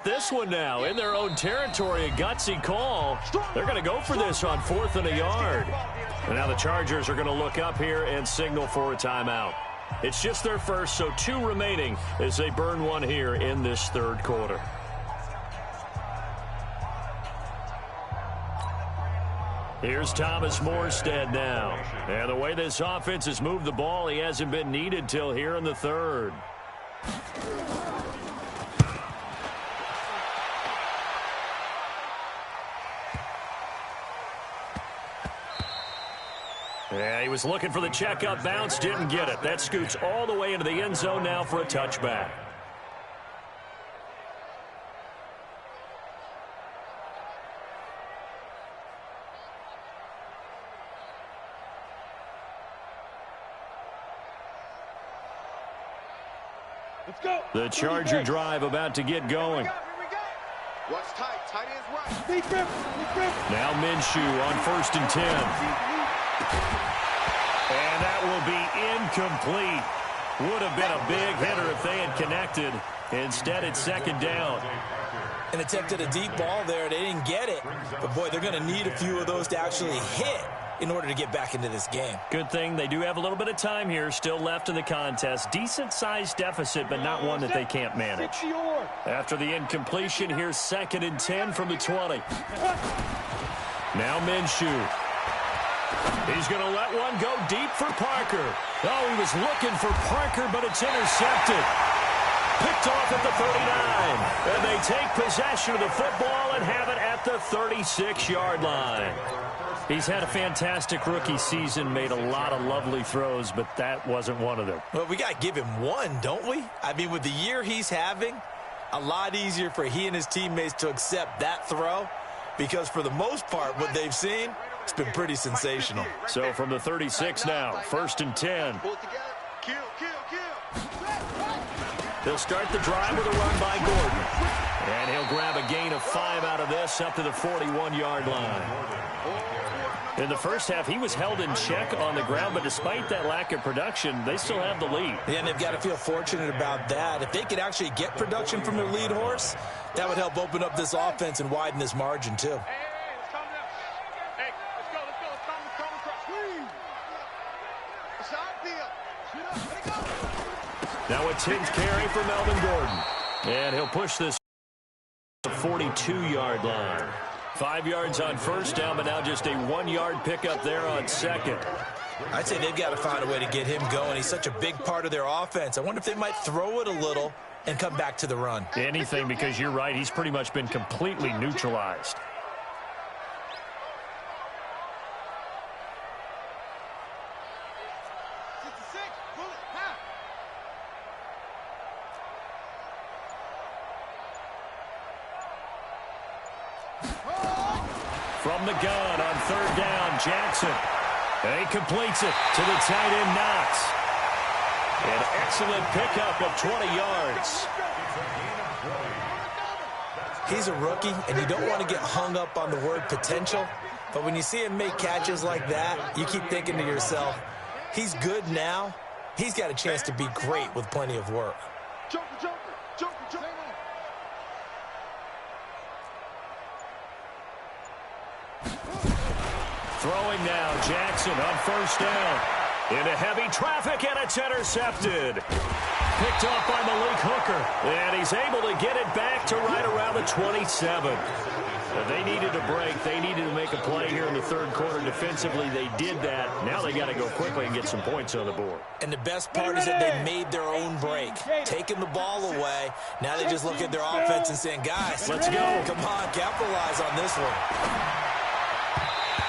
This one now in their own territory, a gutsy call. They're going to go for this on 4th and a yard. And now the Chargers are going to look up here and signal for a timeout. It's just their first, so 2 remaining as they burn one here in this third quarter. Here's Thomas Morstead now. And the way this offense has moved the ball, he hasn't been needed till here in the third. Yeah, he was looking for the checkup bounce, didn't get it. That scoots all the way into the end zone now for a touchback. Let's go. The Charger drive about to get going. Watch tight. Tight ends right. Deep grip. Deep grip. Now Minshew on 1st and 10. And that will be incomplete. Would have been a big hitter if they had connected. Instead, it's 2nd down. And attempted a deep ball there. They didn't get it. But, boy, they're going to need a few of those to actually hit in order to get back into this game. Good thing they do have a little bit of time here still left in the contest. Decent-sized deficit, but not one that they can't manage. After the incompletion, here's 2nd and 10 from the 20. Now Minshew. He's going to let one go deep for Parker. Oh, he was looking for Parker, but it's intercepted. Picked off at the 39. And they take possession of the football and have it at the 36-yard line. He's had a fantastic rookie season, made a lot of lovely throws, but that wasn't one of them. Well, we got to give him one, don't we? I mean, with the year he's having, a lot easier for he and his teammates to accept that throw because for the most part, what they've seen, it's been pretty sensational. So from the 36 now, 1st and 10. Pull it together. Kill. They'll start the drive with a run by Gordon. And he'll grab a gain of 5 out of this up to the 41-yard line. In the first half, he was held in check on the ground, but despite that lack of production, they still have the lead. Yeah, and they've got to feel fortunate about that. If they could actually get production from their lead horse, that would help open up this offense and widen this margin, too. Now a 10th carry for Melvin Gordon. And he'll push this to the 42-yard line. 5 yards on 1st down, but now just a 1-yard pickup there on 2nd. I'd say they've got to find a way to get him going. He's such a big part of their offense. I wonder if they might throw it a little and come back to the run. Anything, because you're right, he's pretty much been completely neutralized. From the gun on 3rd down, Jackson. And he completes it to the tight end, Knox. An excellent pickup of 20 yards. He's a rookie, and you don't want to get hung up on the word potential. But when you see him make catches like that, you keep thinking to yourself, he's good now. He's got a chance to be great with plenty of work. Throwing now, Jackson on 1st down. Into heavy traffic, and it's intercepted. Picked off by Malik Hooker. And he's able to get it back to right around the 27. They needed a break. They needed to make a play here in the third quarter. Defensively, they did that. Now they got to go quickly and get some points on the board. And the best part is that they made their own break. Taking the ball away. Now they just look at their offense and saying, guys, let's go. Come on, capitalize on this one.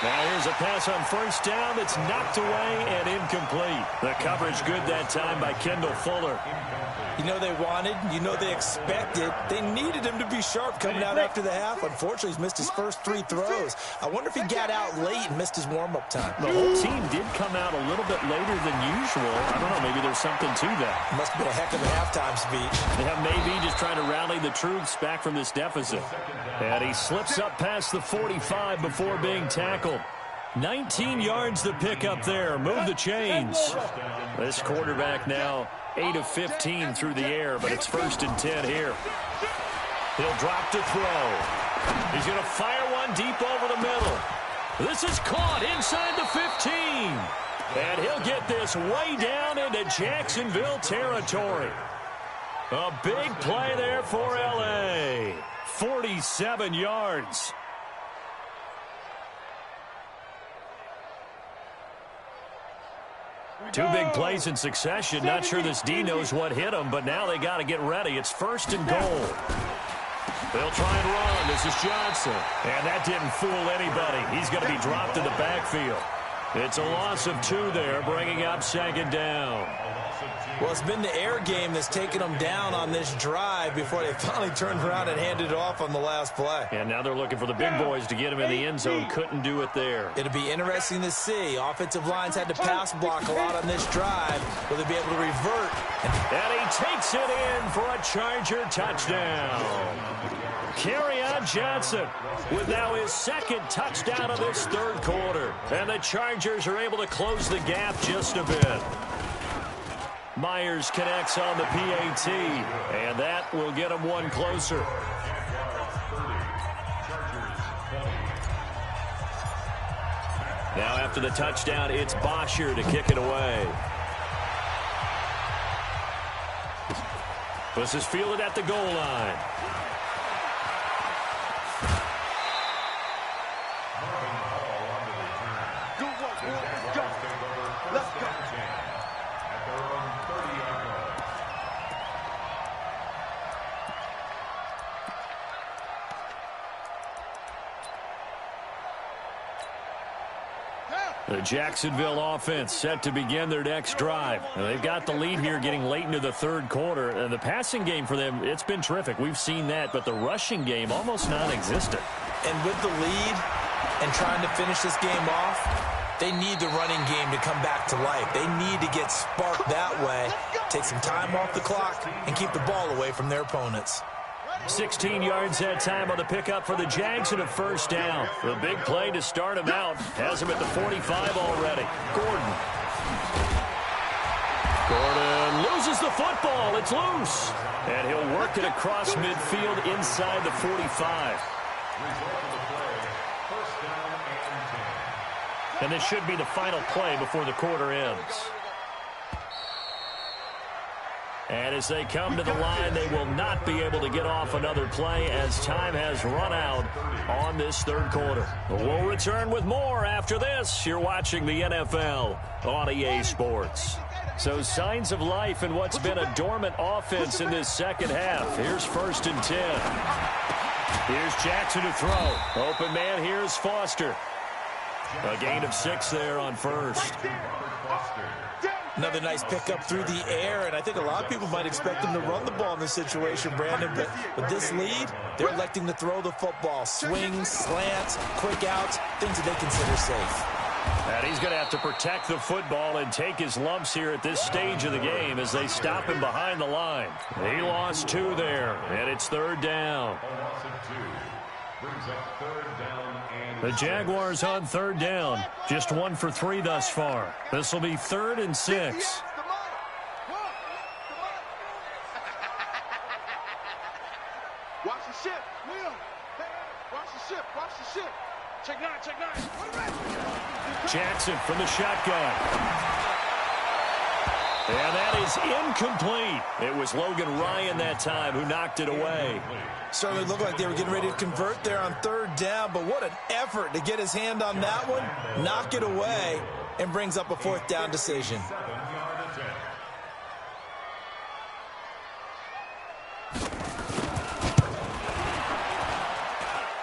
Now here's a pass on 1st down that's knocked away and incomplete. The coverage good that time by Kendall Fuller. You know they wanted, you know they expected. They needed him to be sharp coming out after the half. Unfortunately, he's missed his first 3 throws. I wonder if he got out late and missed his warm-up time. The whole team did come out a little bit later than usual. I don't know, maybe there's something to that. Must have been a heck of a halftime speech. Yeah, maybe just trying to rally the troops back from this deficit. And he slips up past the 45 before being tackled. 19 yards the pick up there. Move the chains. This quarterback now 8 of 15 through the air, but it's 1st and 10 here. He'll drop to throw. He's going to fire one deep over the middle. This is caught inside the 15. And he'll get this way down into Jacksonville territory. A big play there for L.A. 47 yards. Two big plays in succession. Not sure this D knows what hit him, but now they got to get ready. It's 1st and goal. They'll try and run. This is Johnson. And that didn't fool anybody. He's going to be dropped in the backfield. It's a loss of 2 there, bringing up 2nd down. Well, it's been the air game that's taken them down on this drive before they finally turned around and handed it off on the last play. And now they're looking for the big boys to get him in the end zone. Couldn't do it there. It'll be interesting to see. Offensive lines had to pass block a lot on this drive. Will they be able to revert? And he takes it in for a Charger touchdown. Kerryon Johnson with now his 2nd touchdown of this 3rd quarter. And the Chargers are able to close the gap just a bit. Myers connects on the PAT, and that will get him one closer. Now after the touchdown, it's Bosher to kick it away. This is fielded at the goal line. The Jacksonville offense set to begin their next drive. They've got the lead here getting late into the 3rd quarter. And the passing game for them, it's been terrific. We've seen that, but the rushing game almost non-existent. And with the lead and trying to finish this game off, they need the running game to come back to life. They need to get sparked that way, take some time off the clock, and keep the ball away from their opponents. 16 yards that time on the pickup for the Jags and a 1st down. The big play to start him out has him at the 45 already. Gordon loses the football. It's loose. And he'll work it across midfield inside the 45. And this should be the final play before the quarter ends. And as they come to the line, they will not be able to get off another play as time has run out on this 3rd quarter. We'll return with more after this. You're watching the NFL on EA Sports. So signs of life in what's been a dormant offense in this 2nd half. Here's 1st and 10. Here's Jackson to throw. Open man, here's Foster. A gain of 6 there on 1st. Another nice pickup through the air, and I think a lot of people might expect him to run the ball in this situation, Brandon, but with this lead, they're electing to throw the football. Swings, slants, quick outs, things that they consider safe. And he's going to have to protect the football and take his lumps here at this stage of the game as they stop him behind the line. He lost 2 there, and it's 3rd down. The Jaguars on 3rd down. Just 1 for 3 thus far. This will be 3rd and 6. Watch the ship. Will. Hey, watch the ship. Watch the ship. Check 9. Check 9. Jackson from the shotgun. And that is incomplete. It was Logan Ryan that time who knocked it away. Certainly looked like they were getting ready to convert there on 3rd down, but what an effort to get his hand on that one, knock it away, and brings up a 4th down decision.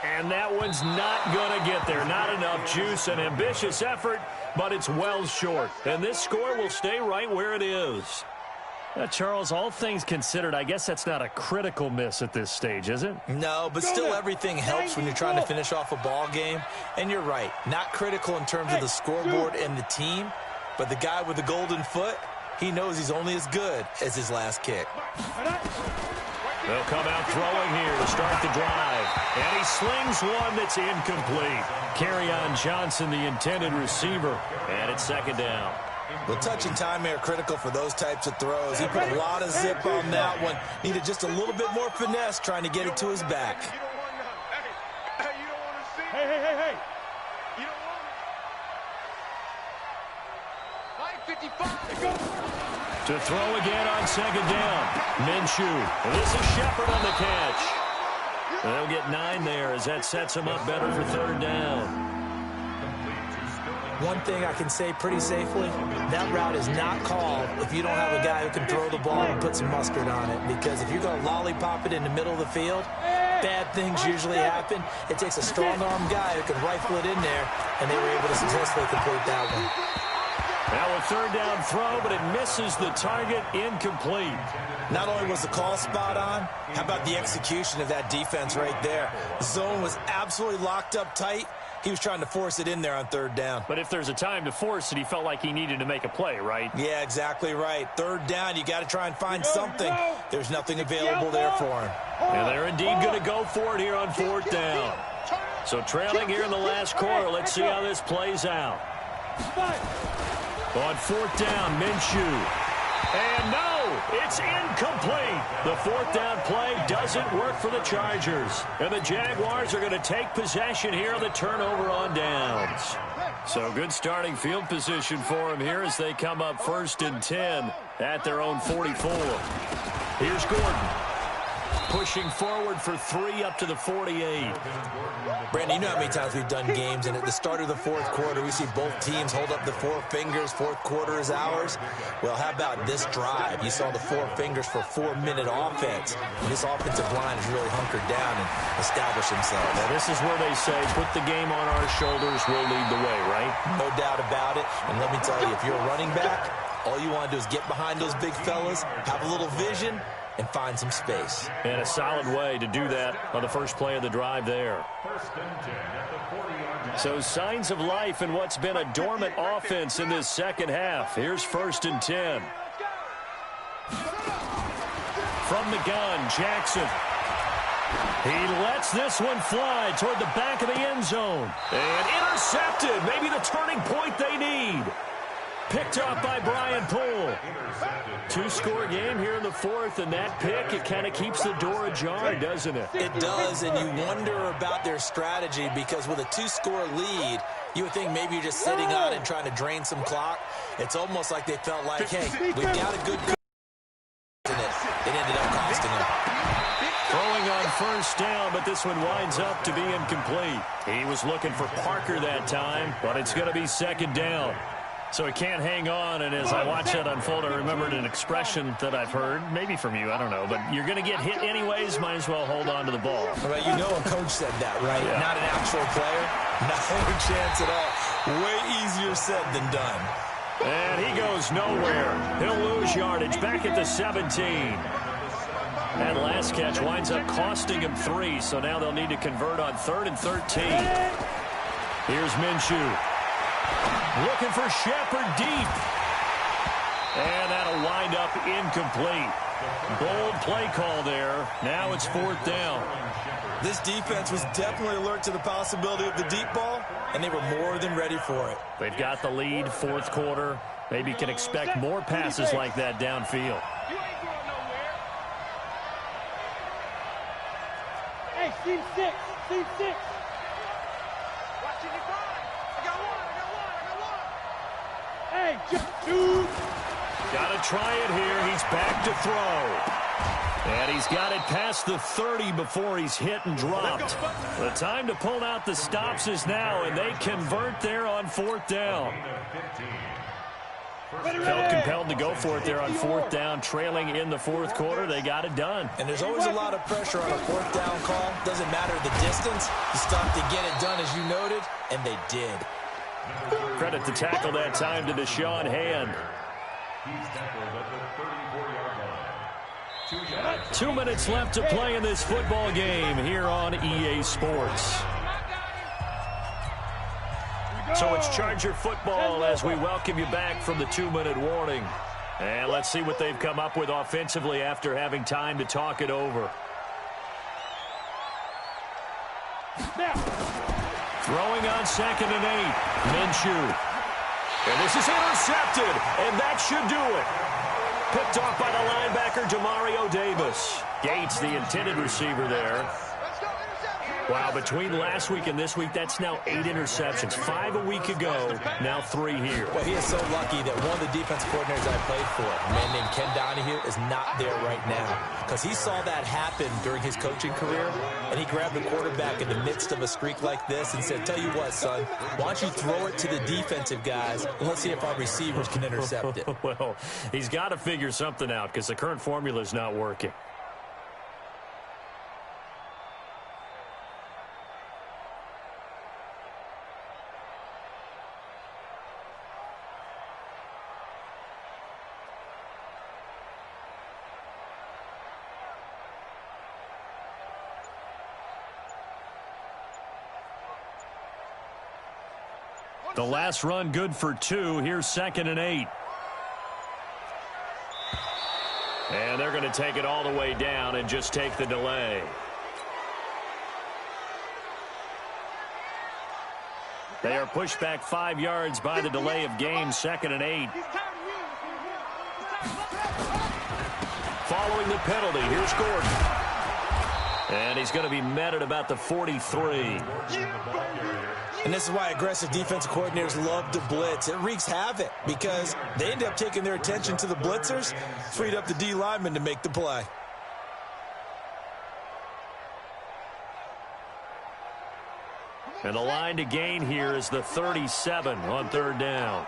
And that one's not going to get there. Not enough juice. An ambitious effort, but it's well short. And this score will stay right where it is. Charles, all things considered, I guess that's not a critical miss at this stage, is it? No, but still everything helps when you're trying to finish off a ball game. And you're right, not critical in terms of the scoreboard and the team, but the guy with the golden foot, he knows he's only as good as his last kick. They'll come out throwing here to start the drive. And he slings one that's incomplete. Kerryon Johnson, the intended receiver. And it's 2nd down. Well, touch and timing are critical for those types of throws. He put a lot of zip on that one. Needed just a little bit more finesse trying to get it to his back. You don't want nothing. Hey, you don't want to see. Hey. You don't want it. Line 55. To throw again on second down. Minshew. This is Shepard on the catch. They'll get 9 there as that sets him up better for third down. One thing I can say pretty safely, that route is not called if you don't have a guy who can throw the ball and put some mustard on it. Because if you're going to lollipop it in the middle of the field, bad things usually happen. It takes a strong-arm guy who can rifle it in there, and they were able to successfully complete that one. Now a third down throw, but it misses the target, incomplete. Not only was the call spot on, how about the execution of that defense right there? The zone was absolutely locked up tight. He was trying to force it in there on third down. But if there's a time to force it, he felt like he needed to make a play, right? Yeah, exactly right. Third down, you got to try and find something. There's nothing available there for him. And they're indeed going to go for it here on fourth down. So trailing here in the last quarter, let's see how this plays out. On fourth down, Minshew. And no, it's incomplete. The fourth down play doesn't work for the Chargers. And the Jaguars are going to take possession here on the turnover on downs. So good starting field position for them here as they come up 1st and 10 at their own 44. Here's Gordon. Pushing forward for 3 up to the 48. Brandon, you know how many times we've done games, and at the start of the fourth quarter, we see both teams hold up the 4 fingers. Fourth quarter is ours. Well, how about this drive? You saw the 4 fingers for 4-minute offense. And this offensive line has really hunkered down and established themselves. Now, this is where they say, put the game on our shoulders, we'll lead the way, right? No doubt about it. And let me tell you, if you're a running back, all you want to do is get behind those big fellas, have a little vision, and find some space. And a solid way to do that on the first play of the drive there. So signs of life in what's been a dormant offense in this second half. Here's 1st and 10. From the gun, Jackson. He lets this one fly toward the back of the end zone. And intercepted. Maybe the turning point they need. Picked up by Brian Poole. 2-score game here in the fourth, and that pick, it kind of keeps the door ajar, doesn't it? It does, and you wonder about their strategy because with a 2-score lead, you would think maybe you're just sitting on it and trying to drain some clock. It's almost like they felt like, hey, we've got a good in it. It ended up costing them. Throwing on first down, but this one winds up to be incomplete. He was looking for Parker that time, but it's going to be second down. So he can't hang on, and as I watch that unfold, I remembered an expression that I've heard, maybe from you, I don't know, but you're going to get hit anyways, might as well hold on to the ball. Well, you know a coach said that, right? Yeah. Not an actual player. No chance at all. Way easier said than done. And he goes nowhere. He'll lose yardage back at the 17. That last catch winds up costing him 3, so now they'll need to convert on 3rd and 13. Here's Minshew. Looking for Shepard deep. And that'll wind up incomplete. Bold play call there. Now it's 4th down. This defense was definitely alert to the possibility of the deep ball, and they were more than ready for it. They've got the lead, fourth quarter. Maybe can expect more passes like that downfield. You ain't going nowhere. Hey, team 6. Team 6. Watch it, I got one. Hey, dude. Got to try it here. He's back to throw. And he's got it past the 30 before he's hit and dropped. The time to pull out the stops is now, and they convert there on 4th down. Felt compelled to go for it there on 4th down, trailing in the fourth quarter. They got it done. And there's always a lot of pressure on a 4th down call. Doesn't matter the distance. You stop to get it done, as you noted, and they did. Credit the tackle that time to Deshaun Hand. 2 minutes left to play in this football game here on EA Sports. So it's Charger football as we welcome you back from the 2-minute warning. And let's see what they've come up with offensively after having time to talk it over. Throwing on 2nd and 8. Minshew. And this is intercepted, and that should do it. Picked off by the linebacker, Demario Davis. Gates, the intended receiver there. Wow, between last week and this week, that's now 8 interceptions. 5 a week ago, now 3 here. Well, he is so lucky that one of the defense coordinators I played for, a man named Ken Donahue, is not there right now. Because he saw that happen during his coaching career, and he grabbed a quarterback in the midst of a streak like this and said, tell you what, son, why don't you throw it to the defensive guys, and let's see if our receivers can intercept it. Well, he's got to figure something out because the current formula is not working. The last run good for 2. Here's 2nd and 8. And they're going to take it all the way down and just take the delay. They are pushed back 5 yards by the delay of game. 2nd and 8. Following the penalty, here's Gordon. And he's going to be met at about the 43. And this is why aggressive defensive coordinators love to blitz. It wreaks havoc because they end up taking their attention to the blitzers, freed up the D lineman to make the play. And the line to gain here is the 37 on 3rd down.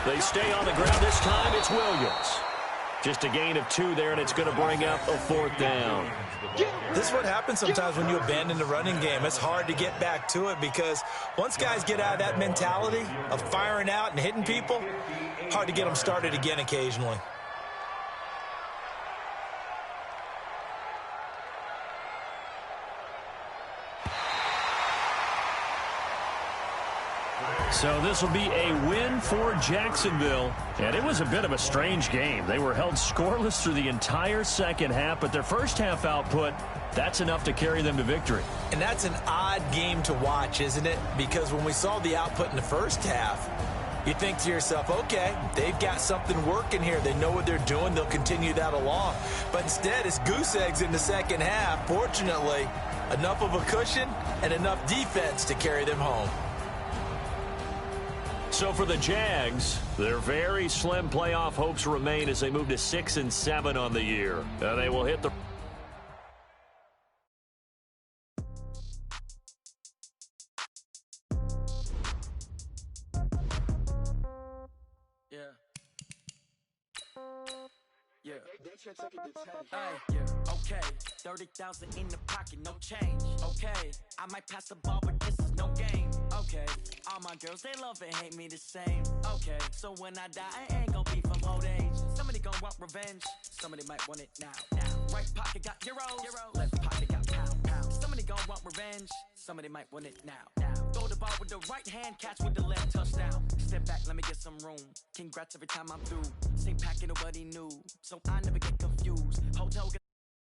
They stay on the ground this time. It's Williams. Just a gain of 2 there, and it's going to bring up a 4th down. This is what happens sometimes when you abandon the running game. It's hard to get back to it because once guys get out of that mentality of firing out and hitting people, hard to get them started again occasionally. So this will be a win for Jacksonville. And it was a bit of a strange game. They were held scoreless through the entire second half, but their first half output, that's enough to carry them to victory. And that's an odd game to watch, isn't it? Because when we saw the output in the first half, you think to yourself, okay, they've got something working here. They know what they're doing. They'll continue that along. But instead, it's goose eggs in the second half. Fortunately, enough of a cushion and enough defense to carry them home. So for the Jags, their very slim playoff hopes remain as they move to 6-7 on the year. They will hit the... Okay, 30,000 in the pocket, no change. Okay, I might pass the ball, but this is no game. Okay, all my girls, they love and hate me the same. Okay, so when I die, I ain't gon' be from old age. Somebody gon' want revenge, somebody might want it now. Right pocket got euros, left pocket got pound. Somebody gon' want revenge, somebody might want it now. Throw the ball with the right hand, catch with the left, touchdown. Step back, let me get some room. Congrats every time I'm through. Same packet, nobody knew, so I never get confused. Hotel